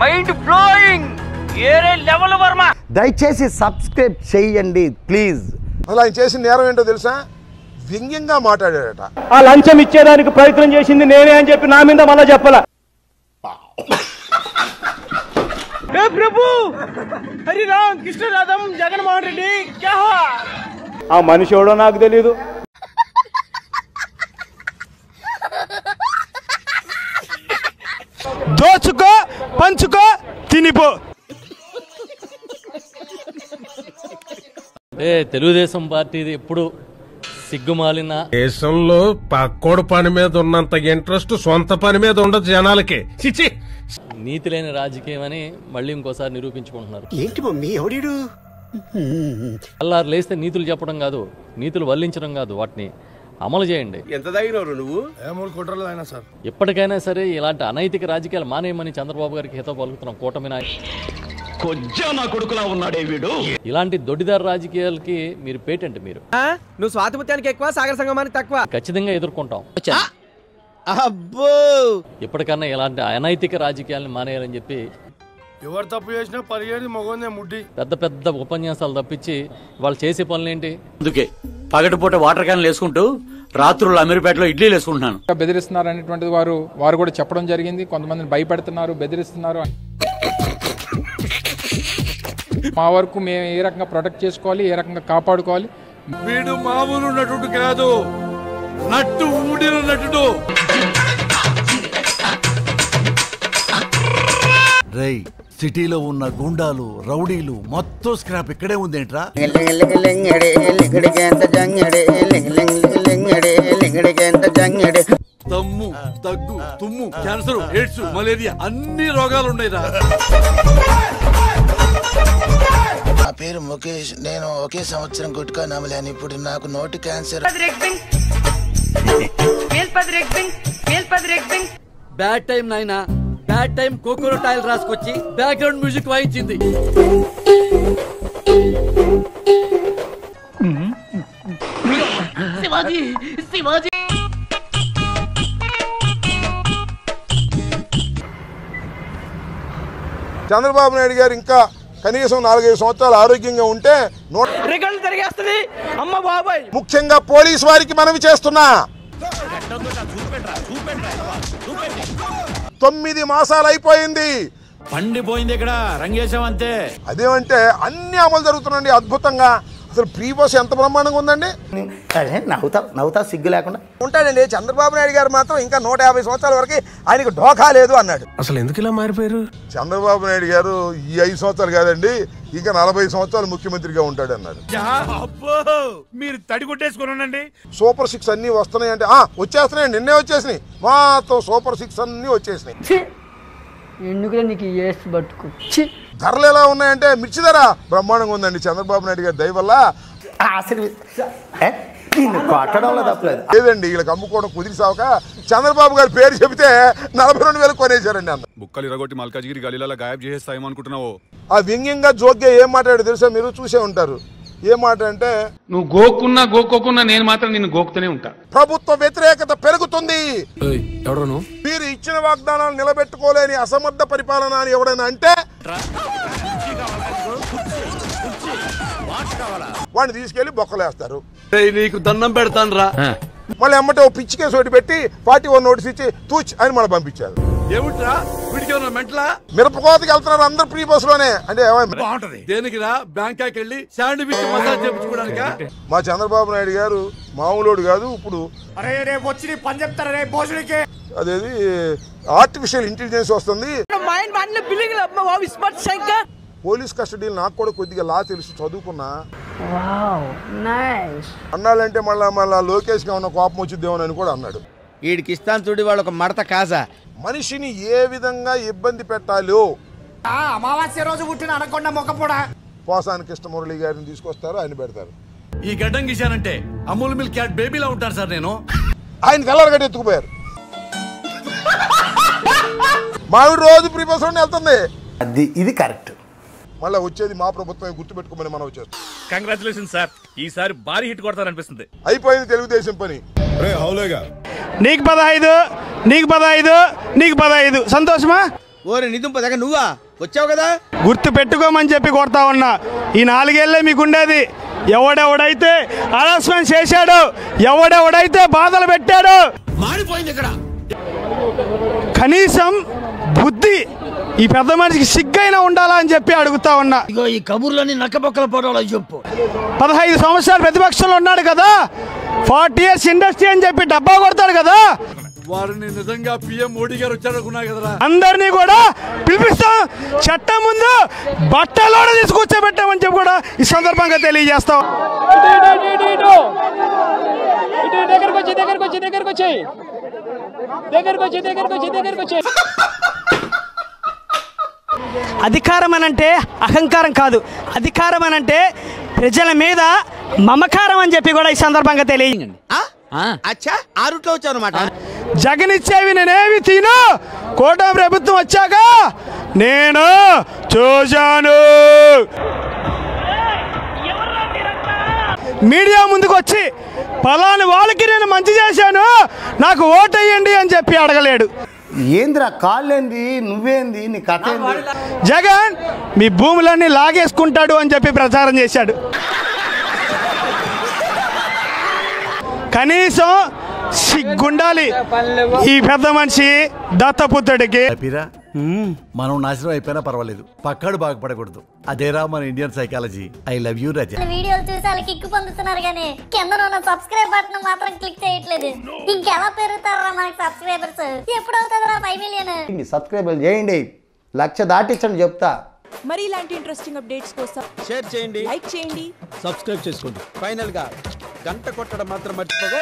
Mind blowing, ఏరే level Varma. దయచేసి subscribe చేయండి ప్లీజ్. అలా ఆయన చేసిన నేరం ఏంటో తెలుసా? వ్యంగ్యంగా మాట్లాడాడట. ఆ లంచం ఇచ్చేదానికి ప్రయత్నం చేసింది నేనే అని చెప్పి నా మీద మళ్ళా చెప్పాల. ప్రభు హరిరామ్ కృష్ణరాధం జగన్మోహన్ రెడ్డి క్యా హువా? ఆ మనిషి ఎవడో నాకు తెలీదు. దోచుకో పంచుకో తినిపో. తెలుగుదేశం పార్టీది ఎప్పుడు సిగ్గుమాలిన దేశంలో పక్కోడు పని మీద ఉన్నంత ఇంట్రెస్ట్ సొంత పని మీద ఉండదు జనాలకి. చిచి, నీతి లేని రాజకీయం అని మళ్ళీ ఇంకోసారి నిరూపించుకుంటున్నారు. ఏంటి మమ్మీ ఎవడీడు? అల్లారు లేస్తే నీతులు చెప్పడం కాదు, నీతులు వల్లించడం కాదు, వాటిని అమలు చేయండి. ఎంత తగినరు నువ్వు? ఎప్పటికైనా సరే ఇలాంటి అనైతిక రాజకీయాలు మానేయమని చంద్రబాబు గారికి హితవు పలుకుతున్నాం. కూటమి నా కొడుకులా ఉన్నాడే వీడు. ఇలాంటి దొడ్డిదారు రాజకీయాలకి మీరు పేటెంట్. మీరు నువ్వు స్వాతంత్ర్యానికి ఎక్కువ, సాగర సంగమానికి తక్కువ. ఖచ్చితంగా ఎదుర్కొంటాం. అబ్బో, ఎప్పటికన్నా ఇలాంటి అనైతిక రాజకీయాలను మానేయాలని చెప్పి ఎవరు తప్పు చేసినా పరిగెడి మొగోనే ముడ్డి పెద్ద పెద్ద ఉపన్యాసాలు తప్పించి వాళ్ళు చేసే పనులేంటి? అందుకే పగటిపూట వాటర్ క్యాన్లు వేసుకుంటూ రాత్రులు అమీర్పేటలో ఇడ్లీలు వేసుకుంటున్నాను. బెదిరిస్తున్నారు అనేటువంటిది వారు కూడా చెప్పడం జరిగింది. కొంతమందిని భయపెడుతున్నారు, బెదిరిస్తున్నారు. మా వరకు మేము ఏ రకంగా ప్రొటెక్ట్ చేసుకోవాలి, ఏ రకంగా కాపాడుకోవాలి. వీడు మామూలు నటుడు కాదు, నట్టు ఊడిన నటుడు. రై సిటీలో ఉన్న గుండాలు రౌడీలు మొత్తం స్క్రాప్ ఇక్కడే ఉందేంట్రా? తమ్ము దగ్గు తుమ్ము క్యాన్సర్ ఎయిడ్స్ మలేరియా అన్ని రోగాలు ఉన్నాయిరా. నా పేరు ముఖేష్. నేను ఒకే సంవత్సరం గుట్కా నమలాను. ఇప్పుడు నాకు నోటి క్యాన్సర్. బ్యాడ్ టైం నాయనా, బ్యాడ్ టైం కోకోనట్ ఆయిల్ రాసుకొచ్చి బ్యాక్గ్రౌండ్ మ్యూజిక్ వాయించింది. శివాజీ శివాజీ. చంద్రబాబు నాయుడు గారు ఇంకా కనీసం 4-5 సంవత్సరాలు ఆరోగ్యంగా ఉంటే రికార్డులు తిరిగేస్తుంది. అమ్మ బాబాయ్, ముఖ్యంగా పోలీసు వారికి మనవి చేస్తున్నా, 9 మాసాలు అయిపోయింది. పండిపోయింది ఇక్కడ రంగేశం అంతే. అదేమంటే అన్ని అమలు జరుగుతున్నాయండి అద్భుతంగా. అసలు ప్రీ బస్ ఎంత బ్రహ్మాండంగా ఉందండి. నవ్వుతా సిగ్గు లేకుండా ఉంటాడండి. చంద్రబాబు నాయుడు గారు మాత్రం ఇంకా 150 సంవత్సరాల వరకు ఆయనకు ఢోకా లేదు అన్నాడు. అసలు ఎందుకు ఇలా మారిపోయారు? చంద్రబాబు నాయుడు గారు ఈ 5 సంవత్సరాలు కాదండి, ఇంకా 40 సంవత్సరాలు ముఖ్యమంత్రిగా ఉంటాడు అన్నారు. మీరు తడి కొట్టేసుకుని ఉండండి. సూపర్ 6 అన్ని వస్తున్నాయంటే వచ్చేస్తున్నాయి. నిన్నే వచ్చేసినాయి మొత్తం. సూపర్ 6 అన్ని వచ్చేసినాయి. ఎందుకు నీకు బతుకు. ధరలు ఎలా ఉన్నాయంటే మిర్చి ధర బ్రహ్మాండంగా ఉందండి. చంద్రబాబు నాయుడు గారి దయ వల్ల లేదండి, వీళ్ళకి అమ్ముకోవడం కుదిరి సావక చంద్రబాబు గారి పేరు చెబితే 42,000 కొనేశారండి. అంత బుక్కలు ఇరగొట్టి మల్కాజ్గిరి గలీలలో గాయబ్ చేసేస్తాయేమనుకుంటున్నావు? ఆ వ్యంగ్యంగా జోక్గా ఏం మాట్లాడాడు తెలుసా? మీరు చూసే ఉంటారు. ఏ మాట అంటే, నువ్వు గోక్కున్నా నేను మాత్రం నిన్ను గోకుతూనే ఉంటా. ప్రభుత్వ వ్యతిరేకత పెరుగుతుంది, ఎవడను మీరు ఇచ్చిన వాగ్దానాలు నిలబెట్టుకోలేని అసమర్థ పరిపాలన అని ఎవడైనా అంటే వాడిని తీసుకెళ్లి బొక్కలేస్తారు. నీకు దండం పెడతాను రా. మళ్ళీ అమ్మటే ఓ పిచ్చి కేసు ఒకటి పెట్టి 41 నోటీస్ ఇచ్చి తూచ్ అని మళ్ళీ పంపించారు. ఏమిట్రా వీడికి మెంటలా? మిరపకోతకి వెళ్తున్నారు అందరు ప్రీ బస్ లోనే. అంటే దేనికి రా? బ్యాంకాక్ వెళ్ళి శాండ్విచ్ మసాజ్ చేయించుకోవడానికి. మా చంద్రబాబు నాయుడు గారు మామూలుడు కాదు. ఇప్పుడు వచ్చి పని చెప్తారా రే భోజనకే? అదేది ఆర్టిఫిషియల్ ఇంటెలిజెన్స్ వస్తుంది. పోలీస్ కస్టడీలు నాకు కూడా కొద్దిగా లా తెలుసు, చదువుకున్నా. అన్నాడంటే మళ్ళా లోకేష్ గా ఉన్న కోపం వచ్చిద్దేమో అని కూడా అన్నాడు. వీడికి ఇస్తాను చూడు వాళ్ళు ఒక మడత కాజా. మనిషిని ఏ విధంగా ఇబ్బంది పెట్టాలో అమావాస్య రోజు పుట్టిన అనకొండ మొక్కపోడా పోసాని కృష్ణమురళి గారిని తీసుకొస్తారు, ఆయన పెడతారు. ఈ గడ్డం గీశానంటే అమూల్ మిల్క్ క్యాట్ బేబీలా ఉంటారు సార్. నేను ఆయన తెల్లరగడ్డ ఎత్తుకుపోయారు. మావిడి రోజు ప్రీ బస్ లోనే వెళ్తుంది. ఇది కరెక్ట్. మళ్ళీ వచ్చేది మా ప్రభుత్వం, గుర్తుపెట్టుకోమని మనం వచ్చేస్తాం. కంగ్రాచులేషన్ సార్, ఈసారి భారీ హిట్ కొడతారనిపిస్తుంది. అయిపోయింది తెలుగుదేశం పని. నీకు 15, నీకు 15, నీకు 15. సంతోషమా? ఓరే నిదుంప దగ్గర నువ్వా వచ్చావు కదా, గుర్తు పెట్టుకోమని చెప్పి కొడతా ఉన్నా. ఈ 4 ఏళ్లే మీకుండేది. ఎవడెవడైతే హరాస్మెంట్ చేశాడో, ఎవడెవడైతే బాధలు పెట్టాడో మాడిపోయింది ఇక్కడ. కనీసం బుద్ధి ఈ పెద్ద మనిషికి సిగ్గైనా ఉండాలా అని చెప్పి అడుగుతా ఉన్నా. ఈ కబుర్లని నక్కబొక్కల పోవడం చెప్పు. 15 సంవత్సరాలు ప్రతిపక్షంలో ఉన్నాడు కదా, 40 years ఇండస్ట్రీ అని చెప్పి డబ్బా కొడతాడు కదా. వారిని నిజంగా పిఎం మోడీ గారు వచ్చారనుకున్నా కదరా. అందరినీ కూడా పిలిపిస్తాం, చట్టం ముందు బట్టలోనే తీసుకొచ్చేబెట్టామని చెప్పి కూడా ఈ సందర్భంగా తెలియజేస్తాం. అధికారం అనంటే అహంకారం కాదు, అధికారం అనంటే ప్రజల మీద మమకారం అని చెప్పి కూడా ఈ సందర్భంగా తెలియజేయండి. ఆ రూట్లో వచ్చావు అన్నమాట. జగన్ ఇచ్చేవి నేనేవి తిను, కూటమి ప్రభుత్వం వచ్చాక నేను చూశాను. మీడియా ముందుకు వచ్చి పలాని వాళ్ళకి నేను మంచి చేశాను, నాకు ఓటేయండి అని చెప్పి అడగలేడు. ఏందిరా కాళ్ళేంది, నువ్వేంది, నీ కథ ఏంది? జగన్ మీ భూములన్నీ లాగేసుకుంటాడు అని చెప్పి ప్రచారం చేశాడు. కనీసం సిగ్గుండాలి ఈ పెద్ద మనిషి దత్తపుత్రుడికి. మనం నాశనం అయిపోయినా పర్వాలేదు, పక్కాడు బాగుపడకూడదు. అదేరా మన Indian psychology. I love you Raza. వీడియోలు చూసి వాళ్ళకి కిక్కు పొందుతున్నారు కానీ కింద ఉన్న సబ్స్క్రైబ్ బటన్ మాత్రం క్లిక్ చేయట్లేదు. ఇంకెలా పెరుగుతారా మనకి సబ్స్క్రైబర్స్? ఎప్పుడు అవుతుందా 5 million? సబ్స్క్రైబ్ చేయండి, 1,00,000 దాటించండి చెప్తా. మరి ఇలాంటి ఇంట్రెస్టింగ్ అప్డేట్స్ కోసం షేర్ చేయండి, లైక్ చేయండి, సబ్స్క్రైబ్ చేసుకోండి. ఫైనల్ గా గంట కొట్టడం మాత్రం మర్చిపోగా.